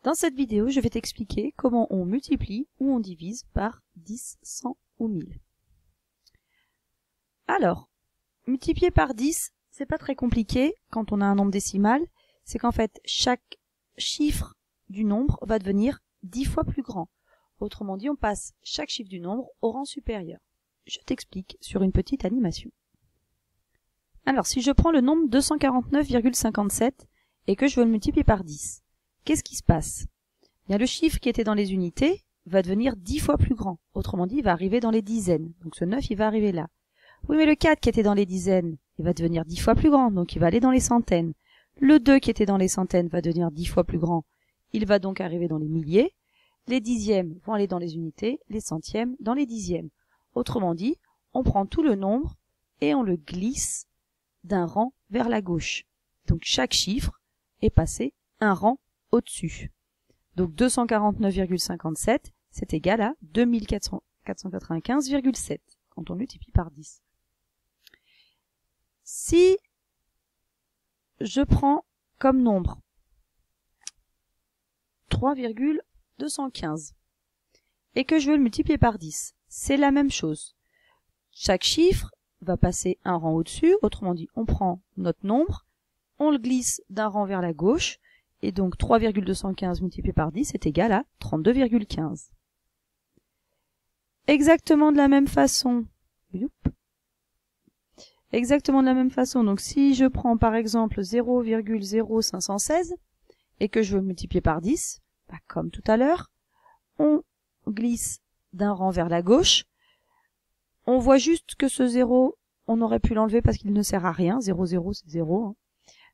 Dans cette vidéo, je vais t'expliquer comment on multiplie ou on divise par 10, 100 ou 1000. Alors, multiplier par 10, c'est pas très compliqué quand on a un nombre décimal. C'est qu'en fait, chaque chiffre du nombre va devenir 10 fois plus grand. Autrement dit, on passe chaque chiffre du nombre au rang supérieur. Je t'explique sur une petite animation. Alors, si je prends le nombre 249,57 et que je veux le multiplier par 10, qu'est-ce qui se passe? Bien, le chiffre qui était dans les unités va devenir 10 fois plus grand. Autrement dit, il va arriver dans les dizaines. Donc ce 9, il va arriver là. Oui, mais le 4 qui était dans les dizaines, il va devenir 10 fois plus grand, donc il va aller dans les centaines. Le 2 qui était dans les centaines va devenir 10 fois plus grand. Il va donc arriver dans les milliers. Les dixièmes vont aller dans les unités, les centièmes dans les dixièmes. Autrement dit, on prend tout le nombre et on le glisse d'un rang vers la gauche. Donc chaque chiffre est passé un rang au-dessus. Donc 249,57, c'est égal à 2495,7 quand on multiplie par 10. Si je prends comme nombre 3,215 et que je veux le multiplier par 10, c'est la même chose. Chaque chiffre va passer un rang au-dessus, autrement dit, on prend notre nombre, on le glisse d'un rang vers la gauche, et donc 3,215 multiplié par 10 est égal à 32,15. Exactement de la même façon, donc si je prends par exemple 0,0516 et que je veux multiplier par 10, comme tout à l'heure, on glisse d'un rang vers la gauche. On voit juste que ce 0, on aurait pu l'enlever parce qu'il ne sert à rien. 0, 0, c'est 0. Hein.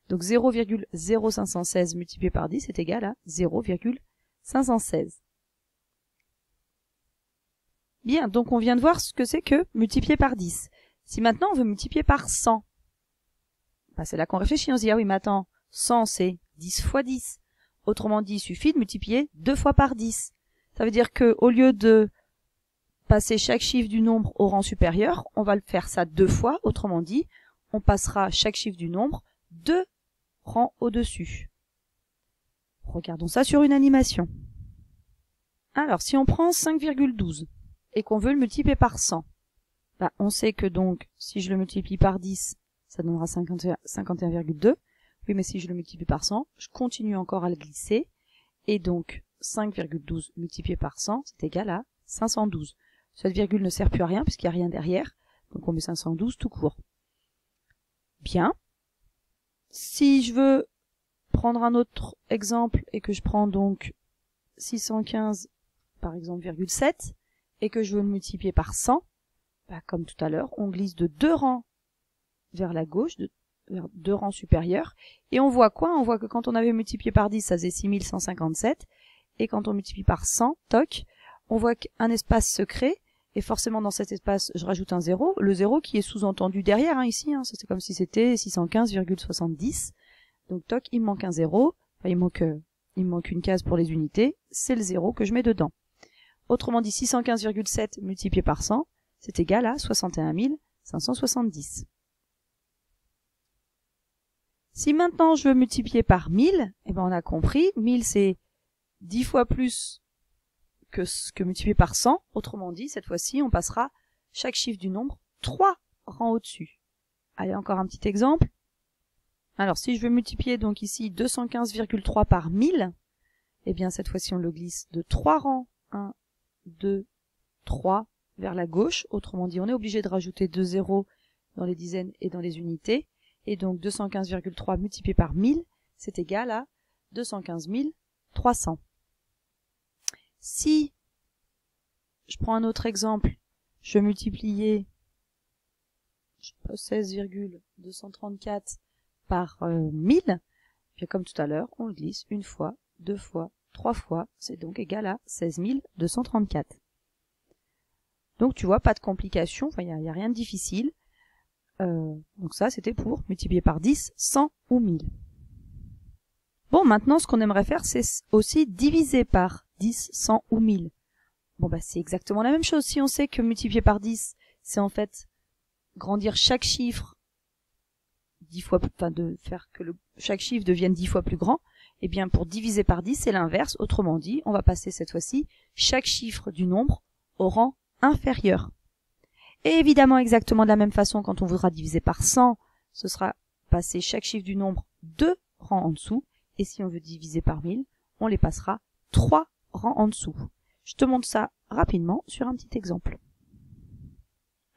Donc 0,0516 multiplié par 10 est égal à 0,516. Bien, donc on vient de voir ce que c'est que multiplier par 10. Si maintenant on veut multiplier par 100, c'est là qu'on réfléchit, on se dit, ah oui, mais attends, 100 c'est 10 fois 10. Autrement dit, il suffit de multiplier 2 fois par 10. Ça veut dire que au lieu de passer chaque chiffre du nombre au rang supérieur, on va le faire ça 2 fois, autrement dit, on passera chaque chiffre du nombre 2 rangs au-dessus. Regardons ça sur une animation. Alors, si on prend 5,12 et qu'on veut le multiplier par 100, on sait que donc, si je le multiplie par 10, ça donnera 51,2. Oui, mais si je le multiplie par 100, je continue encore à le glisser. Et donc, 5,12 multiplié par 100, c'est égal à 512. Cette virgule ne sert plus à rien puisqu'il n'y a rien derrière. Donc on met 512 tout court. Bien. Si je veux prendre un autre exemple et que je prends donc 615 par exemple, 7 et que je veux le multiplier par 100, comme tout à l'heure, on glisse de 2 rangs vers la gauche, vers 2 rangs supérieurs. Et on voit quoi? On voit que quand on avait multiplié par 10, ça faisait 6157. Et quand on multiplie par 100, toc, on voit qu'un espace se crée. Et forcément, dans cet espace, je rajoute un 0. Le 0 qui est sous-entendu derrière, ici. C'est comme si c'était 615,70. Donc, toc, il me manque un 0. Il me manque une case pour les unités. C'est le 0 que je mets dedans. Autrement dit, 615,7 multiplié par 100, c'est égal à 61 570. Si maintenant je veux multiplier par 1000, on a compris, 1000 c'est 10 fois plus que ce que multiplier par 100. Autrement dit, cette fois-ci, on passera chaque chiffre du nombre 3 rangs au-dessus. Allez, encore un petit exemple. Alors, si je veux multiplier donc ici 215,3 par 1000, cette fois-ci, on le glisse de 3 rangs. 1, 2, 3 vers la gauche. Autrement dit, on est obligé de rajouter 2 zéros dans les dizaines et dans les unités. Et donc 215,3 multiplié par 1000, c'est égal à 215 300. Si je prends un autre exemple, je vais multiplier 16,234 par 1000, bien comme tout à l'heure, on le glisse une fois, 2 fois, 3 fois, c'est donc égal à 16 234. Donc tu vois, pas de complication, il n'y a rien de difficile. Donc ça, c'était pour multiplier par 10, 100 ou 1000. Bon, maintenant, ce qu'on aimerait faire, c'est aussi diviser par 10, 100 ou 1000. Bon, c'est exactement la même chose. Si on sait que multiplier par 10, c'est en fait grandir chaque chiffre 10 fois, faire que chaque chiffre devienne 10 fois plus grand, Eh bien, pour diviser par 10, c'est l'inverse. Autrement dit, on va passer cette fois-ci chaque chiffre du nombre au rang inférieur. Et évidemment, exactement de la même façon, quand on voudra diviser par 100, ce sera passer chaque chiffre du nombre 2 rangs en dessous. Et si on veut diviser par 1000, on les passera 3 rangs en dessous. Je te montre ça rapidement sur un petit exemple.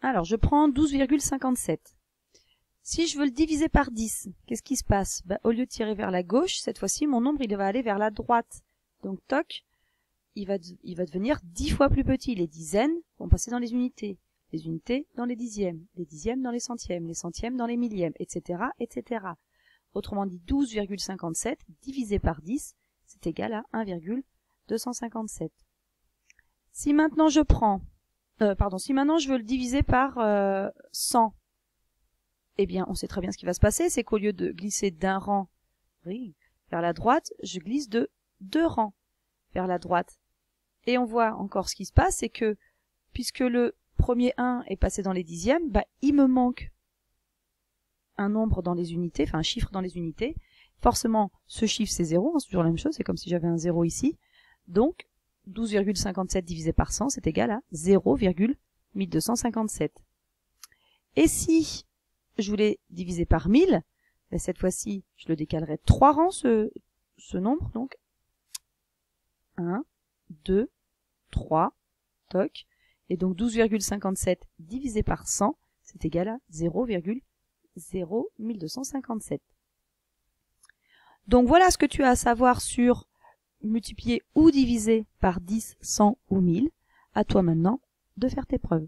Alors, je prends 12,57. Si je veux le diviser par 10, qu'est-ce qui se passe? Au lieu de tirer vers la gauche, cette fois-ci, mon nombre il va aller vers la droite. Donc, toc, il va devenir 10 fois plus petit. Les dizaines vont passer dans les unités dans les dixièmes dans les centièmes dans les millièmes, etc., etc. Autrement dit, 12,57 divisé par 10, c'est égal à 1,257. Si maintenant je prends, si maintenant je veux le diviser par 100, eh bien, on sait très bien ce qui va se passer, c'est qu'au lieu de glisser d'un rang vers la droite, je glisse de 2 rangs vers la droite. Et on voit encore ce qui se passe, c'est que, puisque le premier 1 est passé dans les dixièmes, il me manque un nombre dans les unités, enfin un chiffre dans les unités. Forcément, ce chiffre c'est 0, c'est toujours la même chose, c'est comme si j'avais un 0 ici. Donc, 12,57 divisé par 100, c'est égal à 0,1257. Et si je voulais diviser par 1000, cette fois-ci, je le décalerai 3 rangs, ce nombre, donc 1, 2, 3, toc, et donc 12,57 divisé par 100, c'est égal à 0,01257. Donc voilà ce que tu as à savoir sur multiplier ou diviser par 10, 100 ou 1000. À toi maintenant de faire tes preuves.